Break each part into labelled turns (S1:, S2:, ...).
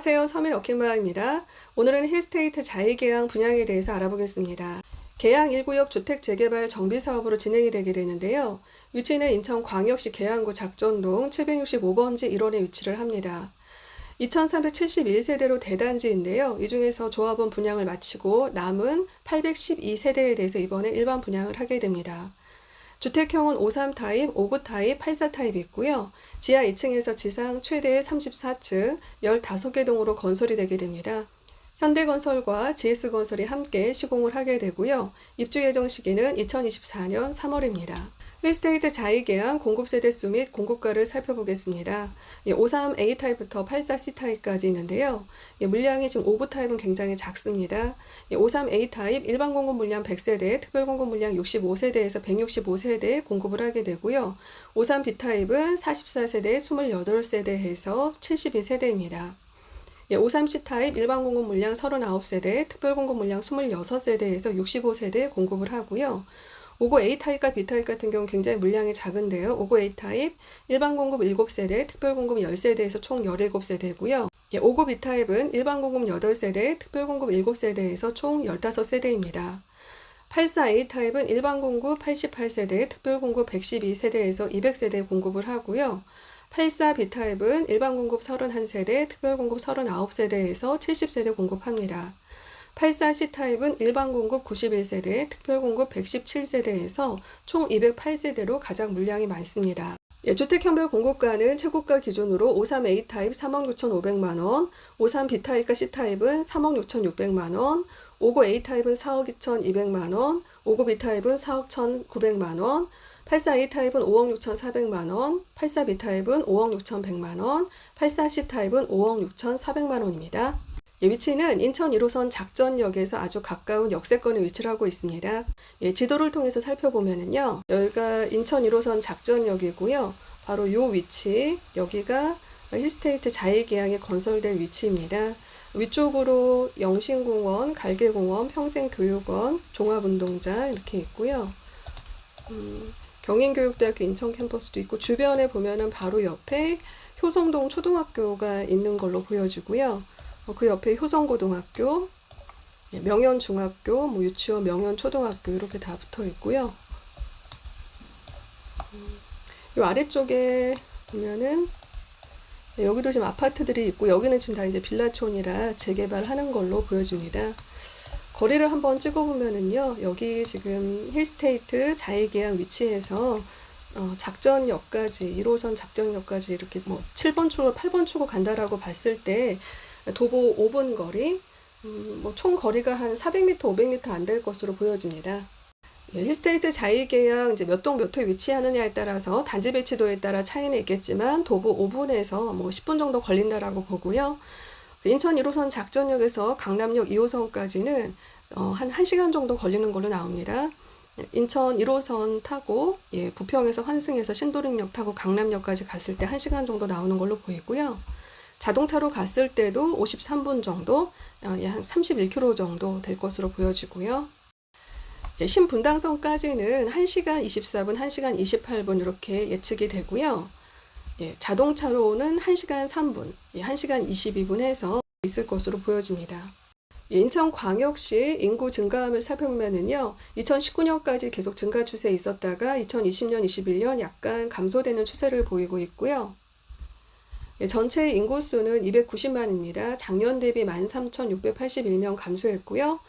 S1: 안녕하세요. 서민 워킹맘입니다. 오늘은 힐스테이트 자이계양 분양에 대해서 알아보겠습니다. 계양 1구역 주택재개발 정비사업으로 진행이 되게 되는데요. 위치는 인천광역시 계양구 작전동 765번지 1원에 위치를 합니다. 2371세대로 대단지인데요. 이 중에서 조합원 분양을 마치고 남은 812세대에 대해서 이번에 일반 분양을 하게 됩니다. 주택형은 53 타입, 59 타입, 84 타입이 있고요. 지하 2층에서 지상 최대 34층, 15개 동으로 건설이 되게 됩니다. 현대건설과 GS건설이 함께 시공을 하게 되고요. 입주 예정 시기는 2024년 3월입니다. 힐스테이트 자이계양 공급세대 수 및 공급가를 살펴보겠습니다. 53A 타입부터 84C 타입까지 있는데요. 물량이 지금 59 타입은 굉장히 작습니다. 53A 타입 일반 공급 물량 100세대, 특별 공급 물량 65세대에서 165세대 공급을 하게 되고요. 53B 타입은 44세대, 28세대 해서 72세대입니다. 53C 타입 일반 공급 물량 39세대, 특별 공급 물량 26세대에서 65세대 공급을 하고요. 59A 타입과 B 타입 같은 경우는 굉장히 물량이 작은데요. 59A 타입 일반 공급 7세대, 특별 공급 10세대에서 총 17세대고요. 59B 타입은 일반 공급 8세대, 특별 공급 7세대에서 총 15세대입니다. 84A 타입은 일반 공급 88세대, 특별 공급 112세대에서 200세대 공급을 하고요. 84B 타입은 일반 공급 31세대, 특별 공급 39세대에서 70세대 공급합니다. 84C 타입은 일반 공급 91세대, 특별 공급 117세대에서 총 208세대로 가장 물량이 많습니다. 주택형별 공급가는 최고가 기준으로 53A 타입 36,500만원, 53B 타입과 C 타입은 36,600만원, 59A 타입은 4억 2,200만원, 59B 타입은 4억 1,900만원, 84A 타입은 5억 6,400만원, 84B 타입은 5억 6,100만원, 84C 타입은 5억 6,400만원입니다. 위치는 인천 1호선 작전역에서 아주 가까운 역세권에 위치를 하고 있습니다. 지도를 통해서 살펴보면은요, 여기가 인천 1호선 작전역이고요. 바로 이 위치, 여기가 힐스테이트 자이계양이 건설될 위치입니다. 위쪽으로 영신공원, 갈계공원, 평생교육원, 종합운동장 이렇게 있고요. 경인교육대학교 인천 캠퍼스도 있고, 주변에 보면은 바로 옆에 효성동 초등학교가 있는 걸로 보여지고요. 그 옆에 효성고등학교, 명현중학교, 유치원, 명현초등학교 이렇게 다 붙어 있고요. 이 아래쪽에 보면은 여기도 지금 아파트들이 있고, 여기는 지금 다 이제 빌라촌이라 재개발하는 걸로 보여집니다. 거리를 한번 찍어보면은요, 여기 지금 힐스테이트 자이계양 위치에서 작전역까지, 1호선 작전역까지 이렇게 7번 출구, 8번 출구 간다라고 봤을 때 도보 5분 거리, 총 거리가 한 400m, 500m 안 될 것으로 보여집니다. 힐스테이트 자이계양 이제 몇 동 몇 호에 위치하느냐에 따라서 단지 배치도에 따라 차이는 있겠지만 도보 5분에서 10분 정도 걸린다라고 보고요. 인천 1호선 작전역에서 강남역 2호선까지는 한 1시간 정도 걸리는 걸로 나옵니다. 인천 1호선 타고 부평에서 환승해서 신도림역 타고 강남역까지 갔을 때 1시간 정도 나오는 걸로 보이고요. 자동차로 갔을 때도 53분 정도, 한 31km 정도 될 것으로 보여지고요. 신분당선까지는 1시간 24분, 1시간 28분 이렇게 예측이 되고요. 자동차로는 1시간 3분, 1시간 22분 해서 있을 것으로 보여집니다. 인천광역시 인구 증가함을 살펴보면은요, 2019년까지 계속 증가 추세에 있었다가 2020년, 21년 약간 감소되는 추세를 보이고 있고요. 전체 인구수는 290만입니다. 작년 대비 13,681명 감소했고요.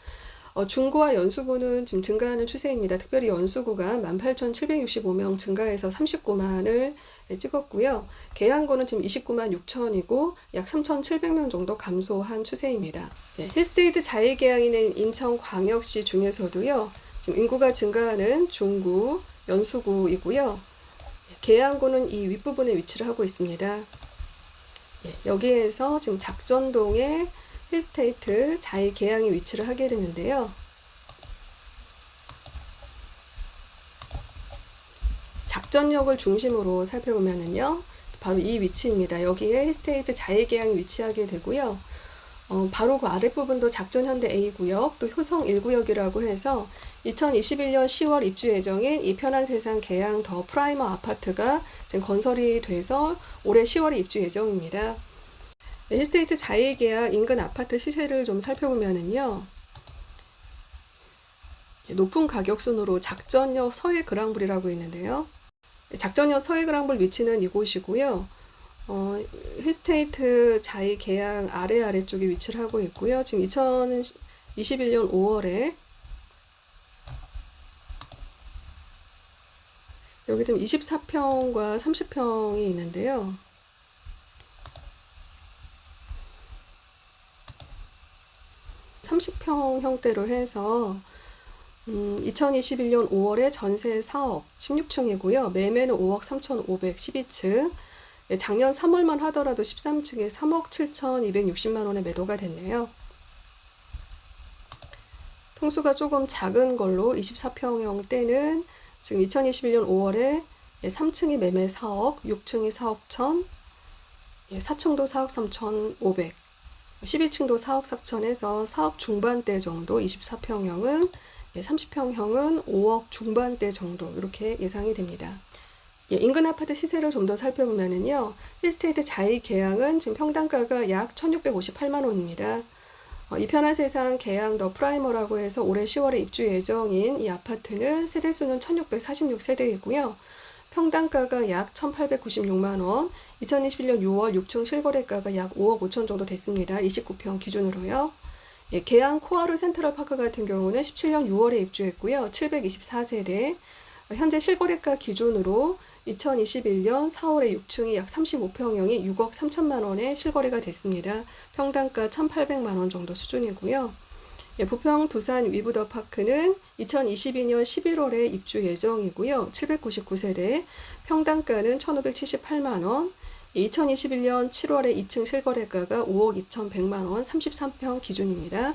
S1: 중구와 연수구는 지금 증가하는 추세입니다. 특별히 연수구가 18,765명 증가해서 39만을 찍었고요. 계양구는 지금 29만 6천이고 약 3,700명 정도 감소한 추세입니다. 힐스테이트 자이계양이 있는 인천광역시 중에서도요, 지금 인구가 증가하는 중구, 연수구이고요. 계양구는 이 윗부분에 위치를 하고 있습니다. 여기에서 지금 작전동에 힐스테이트 자이계양이 위치를 하게 되는데요. 작전역을 중심으로 살펴보면은요, 바로 이 위치입니다. 여기에 힐스테이트 자이계양이 위치하게 되고요. 바로 그 아랫부분도 작전현대 A구역, 또 효성 1구역이라고 해서 2021년 10월 입주 예정인 이 편안세상 계양 더 프라이머 아파트가 지금 건설이 돼서 올해 10월에 입주 예정입니다. 힐스테이트 자이계약 인근 아파트 시세를 좀 살펴보면은요. 높은 가격 순으로 작전역 서해 그랑블이라고 있는데요. 작전역 서해 그랑블 위치는 이곳이고요. 힐스테이트 자이계약 아래쪽에 위치를 하고 있고요. 지금 2021년 5월에 여기 좀 24평과 30평이 있는데요. (30평형대로) 해서 2021년 5월에 전세 4억 16층이고요. 매매는 5억 3,500 12층. 작년 3월만 하더라도 13층에 3억 7,260만 원에 매도가 됐네요. 평수가 조금 작은 걸로 24평형대는 지금 2021년 5월에 3층이 매매 4억, 6층이 4억 1천, 4층도 4억 3,500, 11층도 4억 4천에서 4억 중반대 정도, 24평형은 30평형은 5억 중반대 정도 이렇게 예상이 됩니다. 인근 아파트 시세를 좀 더 살펴보면은요. 힐스테이트 자이 계약은 지금 평당가가 약 1,658만 원입니다. 이편한 세상 계약 더 프라이머라고 해서 올해 10월에 입주 예정인 이 아파트는 세대수는 1,646세대이고요. 평당가가 약 1,896만 원, 2021년 6월 6층 실거래가가 약 5억 5천 정도 됐습니다. 29평 기준으로요. 계양 코아르 센트럴파크 같은 경우는 17년 6월에 입주했고요. 724세대, 현재 실거래가 기준으로 2021년 4월에 6층이 약 35평형이 6억 3천만 원에 실거래가 됐습니다. 평당가 1,800만 원 정도 수준이고요. 부평 두산 위브더파크는 2022년 11월에 입주 예정이고요. 799세대, 평당가는 1,578만 원, 2021년 7월에 2층 실거래가가 5억 2,100만 원, 33평 기준입니다.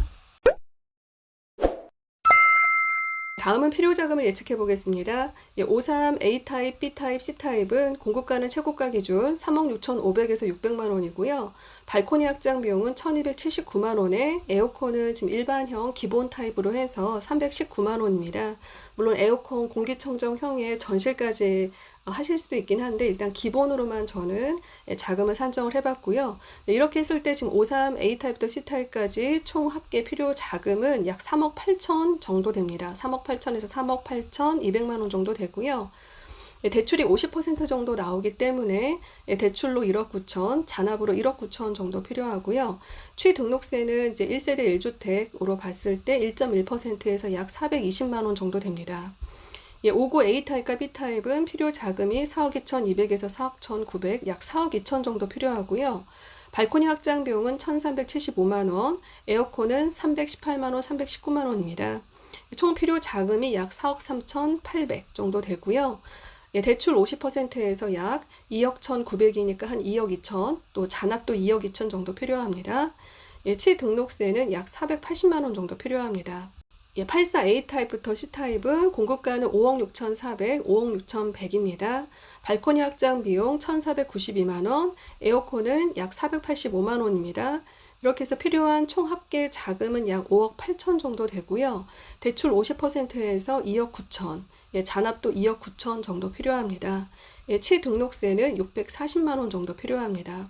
S1: 다음은 필요자금을 예측해 보겠습니다. 53 A타입, B타입, C타입은 공급가는 최고가 기준 3억 6,500에서 600만 원이고요. 발코니 확장 비용은 1,279만 원에 에어컨은 지금 일반형 기본 타입으로 해서 319만 원입니다. 물론 에어컨 공기청정형의 전실까지 하실 수도 있긴 한데 일단 기본으로만 저는 자금을 산정을 해봤고요. 이렇게 했을 때 지금 53 A타입부터 C타입까지 총 합계 필요 자금은 약 3억 8천 정도 됩니다. 3억 8천에서 3억 8천 2백만 원 정도 되고요. 대출이 50% 정도 나오기 때문에 대출로 1억 9천, 잔압으로 1억 9천 정도 필요하고요. 취등록세는 이제 1세대 1주택으로 봤을 때 1.1%에서 약 420만 원 정도 됩니다. 59 A타입과 B타입은 필요 자금이 4억 2,200에서 4억 1,900, 약 4억 2천 정도 필요하고요. 발코니 확장 비용은 1,375만 원, 에어컨은 318만 원, 319만 원입니다. 총 필요 자금이 약 4억 3,800 정도 되고요. 대출 50%에서 약 2억 1,900이니까 한 2억 2천, 또 잔압도 2억 2천 정도 필요합니다. 취등록세는 약 480만 원 정도 필요합니다. 84 A타입부터 C타입은 공급가는 5억 6,400, 5억 6,100입니다. 발코니 확장 비용 1,492만 원, 에어컨은 약 485만 원입니다. 이렇게 해서 필요한 총 합계 자금은 약 5억 8천 정도 되고요. 대출 50%에서 2억 9천, 잔압도 2억 9천 정도 필요합니다. 취등록세는 640만 원 정도 필요합니다.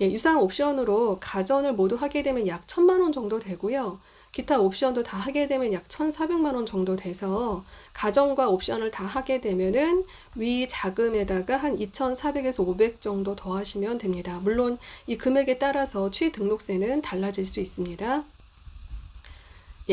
S1: 유상 옵션으로 가전을 모두 하게 되면 약 1,000만 원 정도 되고요. 기타 옵션도 다 하게 되면 약 1,400만 원 정도 돼서 가전과 옵션을 다 하게 되면은 위 자금에다가 한 2,400에서 500 정도 더 하시면 됩니다. 물론 이 금액에 따라서 취등록세는 달라질 수 있습니다.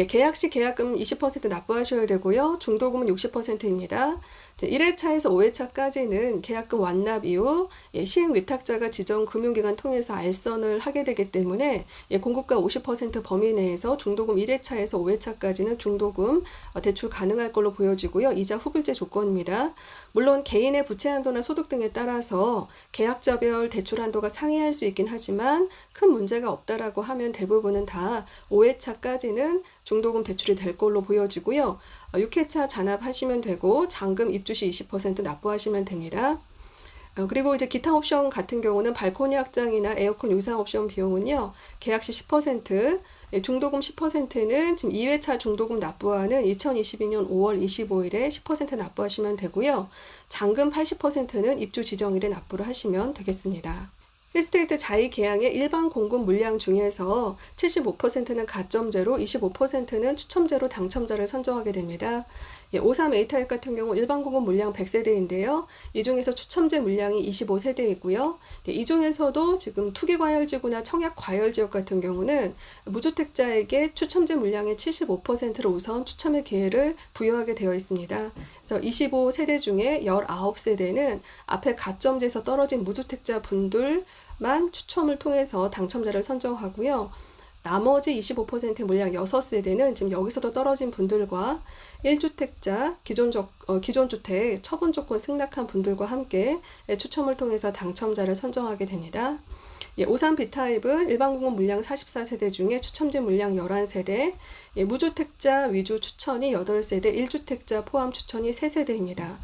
S1: 계약 시 계약금 20% 납부하셔야 되고요. 중도금은 60%입니다. 1회차에서 5회차까지는 계약금 완납 이후 시행 위탁자가 지정 금융기관 통해서 알선을 하게 되기 때문에 공급가 50% 범위 내에서 중도금 1회차에서 5회차까지는 중도금 대출 가능할 걸로 보여지고요. 이자 후불제 조건입니다. 물론 개인의 부채 한도나 소득 등에 따라서 계약자별 대출 한도가 상이할 수 있긴 하지만 큰 문제가 없다라고 하면 대부분은 다 5회차까지는 중도금 대출이 될 걸로 보여지고요. 6회차 잔압하시면 되고 잔금 입주 시 20% 납부하시면 됩니다. 그리고 이제 기타 옵션 같은 경우는 발코니 확장이나 에어컨 유상 옵션 비용은요. 계약 시 10%, 중도금 10%는 지금 2회차 중도금 납부하는 2022년 5월 25일에 10% 납부하시면 되고요. 잔금 80%는 입주 지정일에 납부를 하시면 되겠습니다. 힐스테이트 자의계약의 일반 공급 물량 중에서 75%는 가점제로 25%는 추첨제로 당첨자를 선정하게 됩니다. 53A 타입 같은 경우 일반 공급 물량 100세대인데요. 이 중에서 추첨제 물량이 25세대이고요. 이 중에서도 지금 투기과열지구나 청약과열지역 같은 경우는 무주택자에게 추첨제 물량의 75%를 우선 추첨의 기회를 부여하게 되어 있습니다. 그래서 25세대 중에 19세대는 앞에 가점제에서 떨어진 무주택자 분들만 추첨을 통해서 당첨자를 선정하고요. 나머지 25% 물량 6세대는 지금 여기서도 떨어진 분들과 1주택자, 기존 주택 처분 조건 승낙한 분들과 함께 추첨을 통해서 당첨자를 선정하게 됩니다. 53B타입은 일반 공급 물량 44세대 중에 추첨제 물량 11세대, 무주택자 위주 추천이 8세대, 1주택자 포함 추천이 3세대입니다.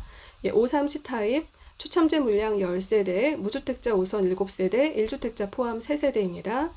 S1: 53C타입 추첨제 물량 10세대, 무주택자 우선 7세대, 1주택자 포함 3세대입니다.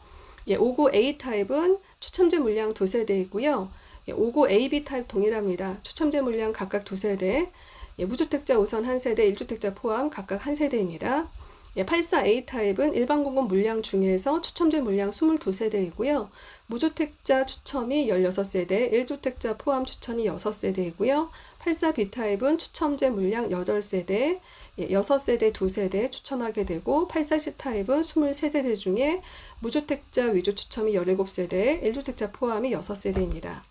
S1: 59A 타입은 추첨제 물량 2세대이고요. 59AB 타입 동일합니다. 추첨제 물량 각각 2세대, 무주택자 우선 1세대, 1주택자 포함 각각 1세대입니다. 84A 타입은 일반 공급 물량 중에서 추첨제 물량 22세대이고요. 무주택자 추첨이 16세대, 1주택자 포함 추천이 6세대이고요. 84B 타입은 추첨제 물량 8세대, 6세대, 2세대 추첨하게 되고 84C 타입은 23세대 중에 무주택자 위주 추첨이 17세대, 1주택자 포함이 6세대입니다.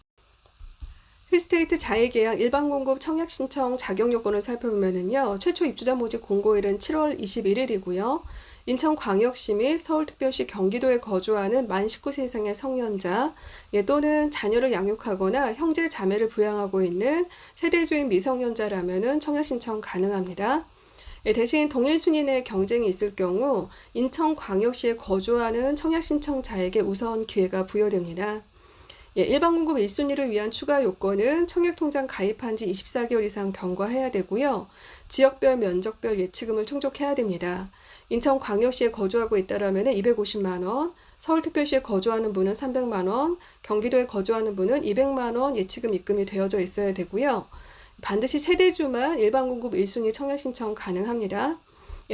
S1: 힐스테이트 자의계약 일반 공급 청약 신청 자격 요건을 살펴보면요. 최초 입주자 모집 공고일은 7월 21일이고요. 인천광역시 및 서울특별시 경기도에 거주하는 만 19세 이상의 성년자 또는 자녀를 양육하거나 형제 자매를 부양하고 있는 세대주인 미성년자라면 청약 신청 가능합니다. 대신 동일 순위 내 경쟁이 있을 경우 인천광역시에 거주하는 청약 신청자에게 우선 기회가 부여됩니다. 일반 공급 1순위를 위한 추가 요건은 청약통장 가입한 지 24개월 이상 경과해야 되고요. 지역별 면적별 예치금을 충족해야 됩니다. 인천광역시에 거주하고 있다면 250만 원, 서울특별시에 거주하는 분은 300만 원, 경기도에 거주하는 분은 200만 원 예치금 입금이 되어져 있어야 되고요. 반드시 세대주만 일반 공급 1순위 청약 신청 가능합니다.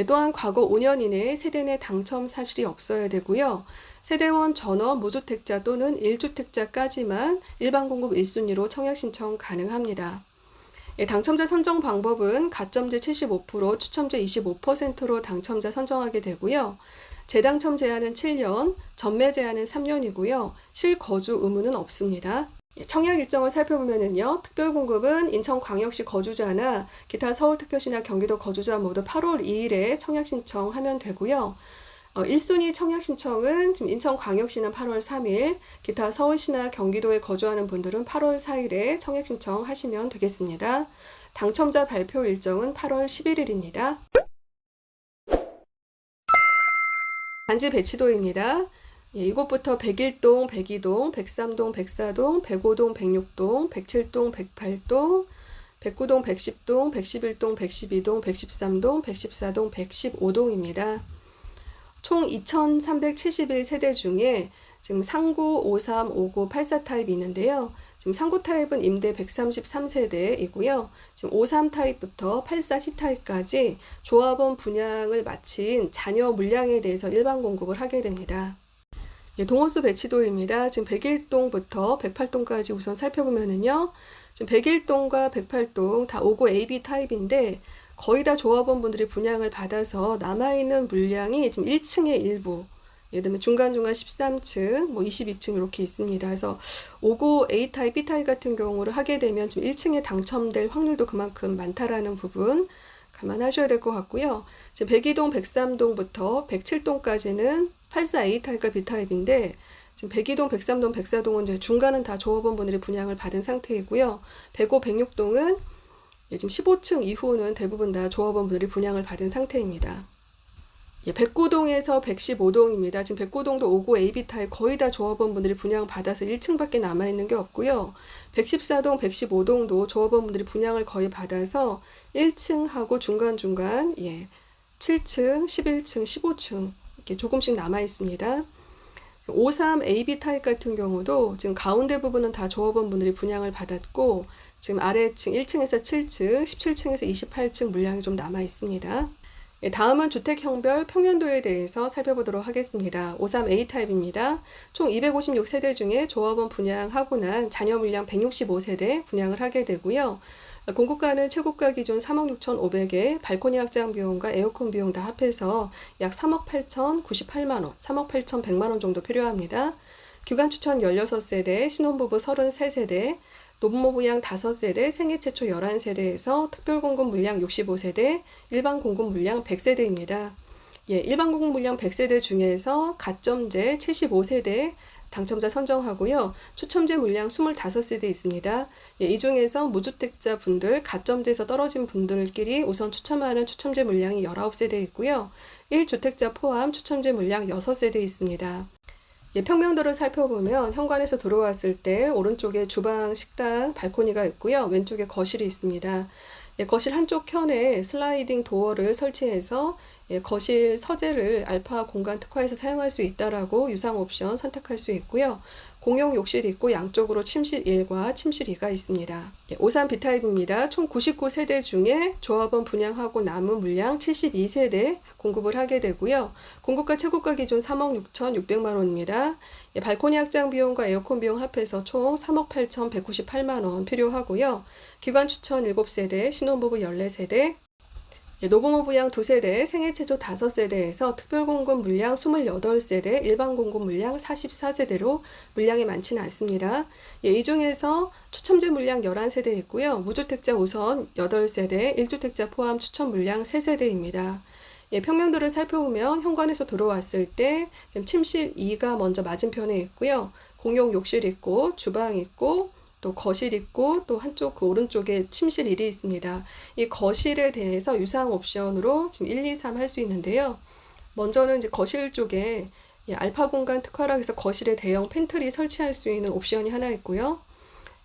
S1: 또한 과거 5년 이내에 세대 내 당첨 사실이 없어야 되고요. 세대원 전원 무주택자 또는 1주택자까지만 일반 공급 1순위로 청약 신청 가능합니다. 당첨자 선정 방법은 가점제 75%, 추첨제 25%로 당첨자 선정하게 되고요. 재당첨 제한은 7년, 전매 제한은 3년이고요. 실거주 의무는 없습니다. 청약 일정을 살펴보면요. 특별공급은 인천광역시 거주자나 기타 서울특별시나 경기도 거주자 모두 8월 2일에 청약 신청하면 되고요. 1순위 청약 신청은 지금 인천광역시는 8월 3일, 기타 서울시나 경기도에 거주하는 분들은 8월 4일에 청약 신청하시면 되겠습니다. 당첨자 발표 일정은 8월 11일입니다. 단지 배치도입니다. 이곳부터 101동, 102동, 103동, 104동, 105동, 106동, 107동, 108동, 109동, 110동, 111동, 112동, 113동, 114동, 115동입니다. 총 2,371세대 중에 지금 상구, 53, 59, 84 타입이 있는데요. 지금 상구 타입은 임대 133세대이고요. 지금 53 타입부터 84C 타입까지 조합원 분양을 마친 자녀 물량에 대해서 일반 공급을 하게 됩니다. 동호수 배치도입니다. 지금 101동부터 108동까지 우선 살펴보면은요. 지금 101동과 108동 다 59AB 타입인데 거의 다 조합원분들이 분양을 받아서 남아있는 물량이 지금 1층의 일부, 예를 들면 중간중간 13층, 22층 이렇게 있습니다. 그래서 59A 타입, B 타입 같은 경우를 하게 되면 지금 1층에 당첨될 확률도 그만큼 많다라는 부분 감안하셔야 될 것 같고요. 지금 102동, 103동부터 107동까지는 84A 타입과 B 타입인데 지금 102동, 103동, 104동은 이제 중간은 다 조합원분들이 분양을 받은 상태이고요. 105, 106동은 지금 15층 이후는 대부분 다 조합원분들이 분양을 받은 상태입니다. 109동에서 115동입니다. 지금 109동도 59 AB 타입 거의 다 조합원분들이 분양 받아서 1층밖에 남아있는 게 없고요. 114동, 115동도 조합원분들이 분양을 거의 받아서 1층하고 중간중간 7층, 11층, 15층 이렇게 조금씩 남아있습니다. 53 AB 타입 같은 경우도 지금 가운데 부분은 다 조합원분들이 분양을 받았고 지금 아래층 1층에서 7층, 17층에서 28층 물량이 좀 남아 있습니다. 예, 다음은 주택형별 평면도에 대해서 살펴보도록 하겠습니다. 53A 타입입니다. 총 256세대 중에 조합원 분양하고 난 자녀 물량 165세대 분양을 하게 되고요. 공급가는 최고가 기준 3억 6,500에 발코니 확장 비용과 에어컨 비용 다 합해서 약 3억 8,098만 원, 3억 8,100만 원 정도 필요합니다. 기관 추천 16세대, 신혼부부 33세대, 노부모부양 5세대, 생애 최초 11세대에서 특별공급 물량 65세대, 일반 공급 물량 100세대입니다. 예, 일반 공급 물량 100세대 중에서 가점제 75세대 당첨자 선정하고요. 추첨제 물량 25세대 있습니다. 예, 이 중에서 무주택자 분들, 가점제에서 떨어진 분들끼리 우선 추첨하는 추첨제 물량이 19세대 있고요. 1주택자 포함 추첨제 물량 6세대 있습니다. 예, 평면도를 살펴보면 현관에서 들어왔을 때 오른쪽에 주방, 식당, 발코니가 있고요. 왼쪽에 거실이 있습니다. 예, 거실 한쪽 켠에 슬라이딩 도어를 설치해서 예, 거실 서재를 알파 공간 특화해서 사용할 수 있다라고 유상 옵션 선택할 수 있고요. 공용 욕실이 있고 양쪽으로 침실 1과 침실 2가 있습니다. 예, 53B 타입입니다. 총 99세대 중에 조합원 분양하고 남은 물량 72세대 공급을 하게 되고요. 공급가 최고가 기준 3억 6,600만 원입니다. 예, 발코니 확장 비용과 에어컨 비용 합해서 총 3억 8,198만 원 필요하고요. 기관 추천 7세대, 신혼부부 14세대, 노부모 부양 2세대, 생애 최초 5세대에서 특별공급 물량 28세대, 일반 공급 물량 44세대로 물량이 많지는 않습니다. 예, 이 중에서 추첨제 물량 11세대 있고요. 무주택자 우선 8세대, 1주택자 포함 추첨 물량 3세대입니다. 예, 평면도를 살펴보면 현관에서 들어왔을 때 침실 2가 먼저 맞은편에 있고요. 공용 욕실 있고, 주방 있고, 또 거실 있고 또 한쪽 그 오른쪽에 침실 1이 있습니다. 이 거실에 대해서 유상 옵션으로 지금 1, 2, 3 할 수 있는데요. 먼저는 이제 거실 쪽에 알파 공간 특화라 해서 거실에 대형 팬트리 설치할 수 있는 옵션이 하나 있고요.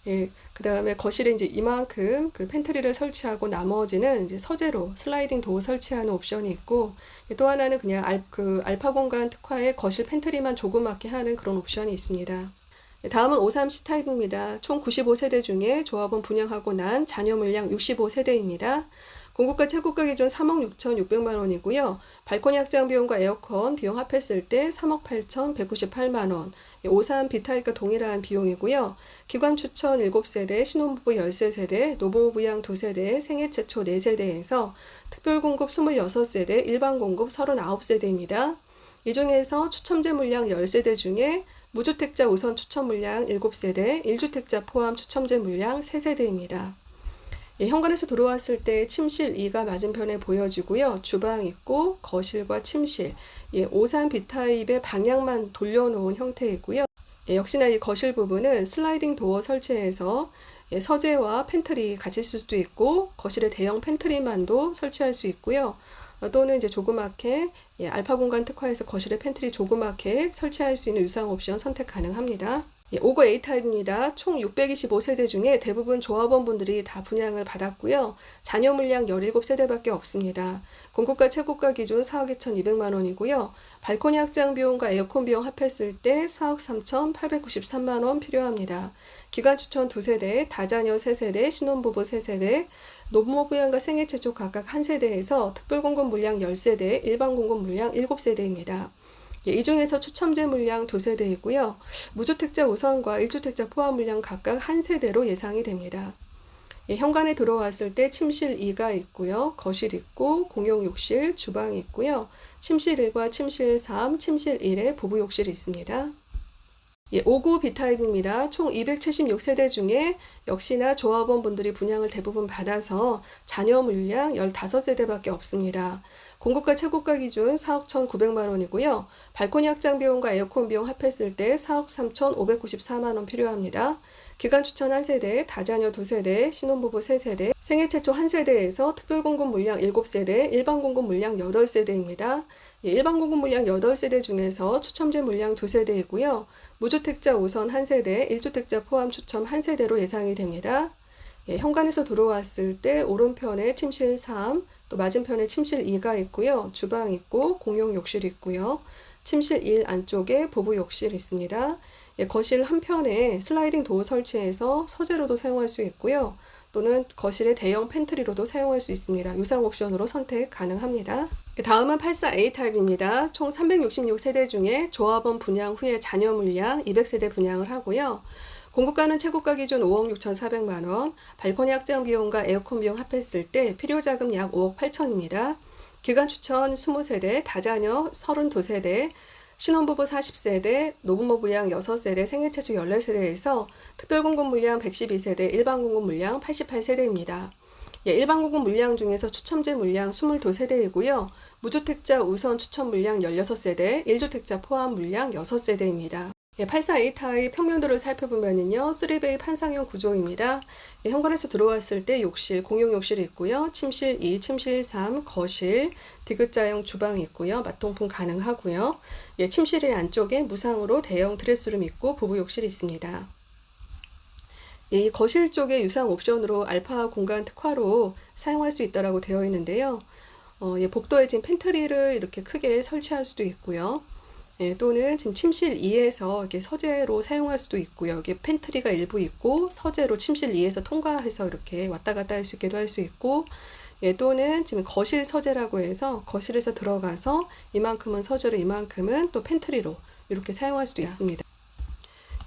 S1: 예, 그 다음에 거실에 이제 이만큼 그 팬트리를 설치하고 나머지는 이제 서재로 슬라이딩 도어 설치하는 옵션이 있고, 또 하나는 그냥 알파 공간 특화에 거실 팬트리만 조그맣게 하는 그런 옵션이 있습니다. 다음은 53C 타입입니다. 총 95세대 중에 조합원 분양하고 난 자녀 물량 65세대입니다. 공급가 최고가 기준 3억 6,600만 원이고요. 발코니 확장 비용과 에어컨 비용 합했을 때 3억 8,198만 원. 53B 타입과 동일한 비용이고요. 기관 추천 7세대, 신혼부부 13세대, 노부모 부양 2세대, 생애 최초 4세대에서 특별공급 26세대, 일반 공급 39세대입니다. 이 중에서 추첨제 물량 10세대 중에 무주택자 우선 추첨 물량 7세대, 1주택자 포함 추첨제 물량 3세대입니다. 예, 현관에서 들어왔을 때 침실 2가 맞은편에 보여지고요. 주방 있고 거실과 침실, 53B 타입의 방향만 돌려놓은 형태이고요. 예, 역시나 이 거실 부분은 슬라이딩 도어 설치해서 서재와 팬트리 같이 쓸 수도 있고 거실에 대형 팬트리만도 설치할 수 있고요. 또는 이제 조그맣게 알파 공간 특화해서 거실에 팬트리 조그맣게 설치할 수 있는 유상 옵션 선택 가능합니다. 59A 타입입니다. 총 625세대 중에 대부분 조합원분들이 다 분양을 받았고요. 자녀 물량 17세대밖에 없습니다. 공급가 최고가 기준 4억 2,200만 원이고요. 발코니 확장 비용과 에어컨 비용 합했을 때 4억 3,893만 원 필요합니다. 기관 추천 2세대, 다자녀 3세대, 신혼부부 3세대, 노부모 부양과 생애 최초 각각 1세대에서 특별공급 물량 10세대, 일반 공급 물량 7세대입니다. 이 중에서 추첨제 물량 2세대이고요. 무주택자 우선과 1주택자 포함 물량 각각 1세대로 예상이 됩니다. 현관에 들어왔을 때 침실 2가 있고요. 거실 있고 공용 욕실, 주방이 있고요. 침실 1과 침실 3, 침실 1에 부부 욕실이 있습니다. 59B 타입입니다. 총 276세대 중에 역시나 조합원 분들이 분양을 대부분 받아서 자녀 물량 15세대밖에 없습니다. 공급가 최고가 기준 4억 1,900만 원이고요. 발코니 확장 비용과 에어컨 비용 합했을 때 4억 3,594만 원 필요합니다. 기관 추천 1세대, 다자녀 2세대, 신혼부부 3세대, 생애 최초 1세대에서 특별공급 물량 7세대, 일반 공급 물량 8세대입니다. 일반 공급 물량 8세대 중에서 추첨제 물량 2세대이고요. 무주택자 우선 1세대, 1주택자 포함 추첨 1세대로 예상이 됩니다. 현관에서 들어왔을 때 오른편에 침실 3, 또 맞은편에 침실 2가 있고요. 주방 있고 공용 욕실 있고요. 침실 1 안쪽에 부부 욕실 있습니다. 거실 한편에 슬라이딩 도어 설치해서 서재로도 사용할 수 있고요. 또는 거실의 대형 팬트리로도 사용할 수 있습니다. 유상 옵션으로 선택 가능합니다. 다음은 84A 타입입니다. 총 366세대 중에 조합원 분양 후에 잔여 물량 200세대 분양을 하고요. 공급가는 최고가 기준 5억 6,400만 원, 발코니 확장 비용과 에어컨 비용 합했을 때 필요 자금 약 5억 8천입니다. 기간 추천 20세대, 다자녀 32세대, 신혼부부 40세대, 노부모 부양 6세대, 생애최초 14세대에서 특별공급 물량 112세대, 일반공급 물량 88세대입니다. 일반 공급 물량 중에서 추첨제 물량 22세대이고요. 무주택자 우선 추첨 물량 16세대, 1주택자 포함 물량 6세대입니다. 84A 타입 평면도를 살펴보면요. 3베이 판상형 구조입니다. 현관에서 들어왔을 때 욕실, 공용 욕실이 있고요. 침실 2, 침실 3, 거실, 디귿자형 주방이 있고요. 마통풍 가능하고요. 침실 안쪽에 무상으로 대형 드레스룸이 있고 부부 욕실이 있습니다. 이 거실 쪽에 유상 옵션으로 알파 공간 특화로 사용할 수 있다고 되어 있는데요. 복도에 지금 팬트리를 이렇게 크게 설치할 수도 있고요. 또는 지금 침실 2에서 이렇게 서재로 사용할 수도 있고요. 여기 팬트리가 일부 있고 서재로 침실 2에서 통과해서 이렇게 왔다 갔다 할 수 있게도 할 수 있고, 또는 지금 거실 서재라고 해서 거실에서 들어가서 이만큼은 서재로 이만큼은 또 팬트리로 이렇게 사용할 수도 있습니다.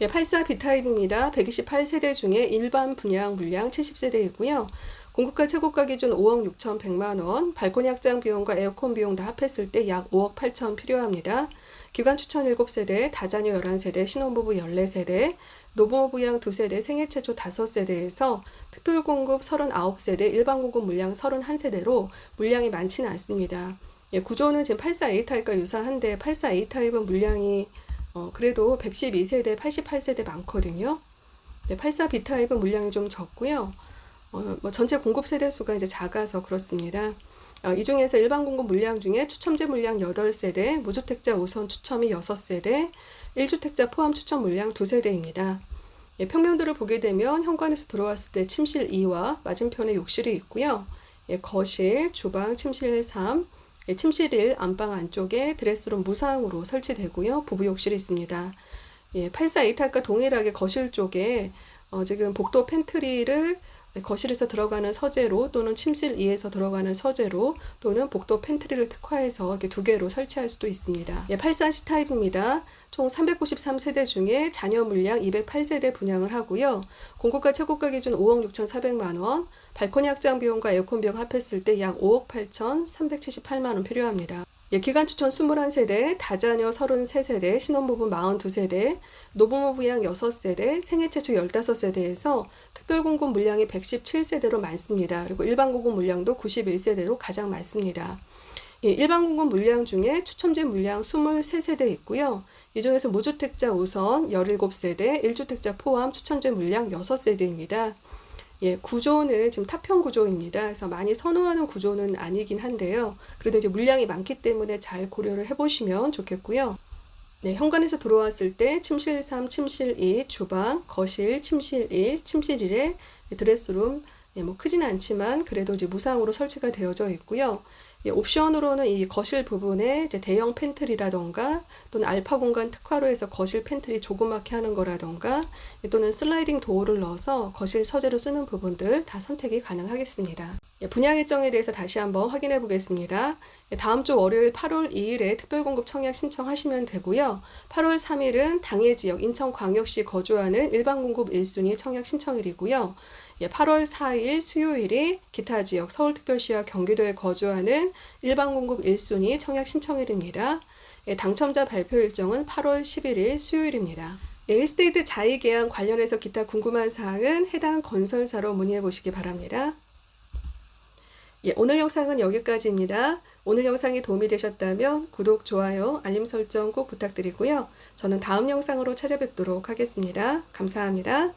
S1: 84B 타입입니다. 128세대 중에 일반 분양 물량 70세대이고요. 공급가 최고가 기준 5억 6,100만 원, 발코니 확장 비용과 에어컨 비용 다 합했을 때 약 5억 8천 필요합니다. 기간 추천 7세대, 다자녀 11세대, 신혼부부 14세대, 노부모 부양 2세대, 생애 최초 5세대에서 특별공급 39세대, 일반공급 물량 31세대로 물량이 많지는 않습니다. 구조는 지금 84A 타입과 유사한데 84A 타입은 물량이 그래도 112세대, 88세대 많거든요. 84B 타입은 물량이 좀 적고요. 전체 공급 세대 수가 이제 작아서 그렇습니다. 이 중에서 일반 공급 물량 중에 추첨제 물량 8세대, 무주택자 우선 추첨이 6세대, 1주택자 포함 추첨 물량 2세대입니다. 평면도를 보게 되면 현관에서 들어왔을 때 침실 2와 맞은편에 욕실이 있고요. 거실, 주방, 침실 3, 침실 1 안방 안쪽에 드레스룸 무상으로 설치되고요. 부부 욕실이 있습니다. 84A 타입과 동일하게 거실 쪽에 지금 복도 팬트리를 거실에서 들어가는 서재로 또는 침실 2에서 들어가는 서재로 또는 복도 팬트리를 특화해서 이렇게 두 개로 설치할 수도 있습니다. 84C 타입입니다. 총 393세대 중에 자녀 물량 208세대 분양을 하고요. 공급가 최고가 기준 5억 6,400만 원, 발코니 확장 비용과 에어컨 비용 합했을 때 약 5억 8천 378만 원 필요합니다. 기간 추천 21세대, 다자녀 33세대, 신혼부부 42세대, 노부모 부양 6세대, 생애 최초 15세대에서 특별공급 물량이 117세대로 많습니다. 그리고 일반 공급 물량도 91세대로 가장 많습니다. 일반 공급 물량 중에 추첨제 물량 23세대 있고요. 이 중에서 무주택자 우선 17세대, 1주택자 포함 추첨제 물량 6세대입니다. 구조는 지금 타평 구조입니다. 그래서 많이 선호하는 구조는 아니긴 한데요. 그래도 이제 물량이 많기 때문에 잘 고려를 해보시면 좋겠고요. 현관에서 들어왔을 때 침실 3, 침실 2, 주방, 거실, 침실 1, 침실 1에 드레스룸, 뭐 크진 않지만 그래도 이제 무상으로 설치가 되어져 있고요. 옵션으로는 이 거실 부분에 이제 대형 팬트리라던가 또는 알파 공간 특화로 해서 거실 팬트리 조그맣게 하는 거라던가 또는 슬라이딩 도어를 넣어서 거실 서재로 쓰는 부분들 다 선택이 가능하겠습니다. 분양 일정에 대해서 다시 한번 확인해 보겠습니다. 다음 주 월요일 8월 2일에 특별공급 청약 신청하시면 되고요. 8월 3일은 당해 지역 인천광역시 거주하는 일반공급 1순위 청약 신청일이고요. 8월 4일 수요일이 기타 지역 서울특별시와 경기도에 거주하는 일반공급 1순위 청약 신청일입니다. 당첨자 발표 일정은 8월 11일 수요일입니다. 힐스테이트 자의계약 관련해서 기타 궁금한 사항은 해당 건설사로 문의해 보시기 바랍니다. 오늘 영상은 여기까지입니다. 오늘 영상이 도움이 되셨다면 구독, 좋아요, 알림 설정 꼭 부탁드리고요. 저는 다음 영상으로 찾아뵙도록 하겠습니다. 감사합니다.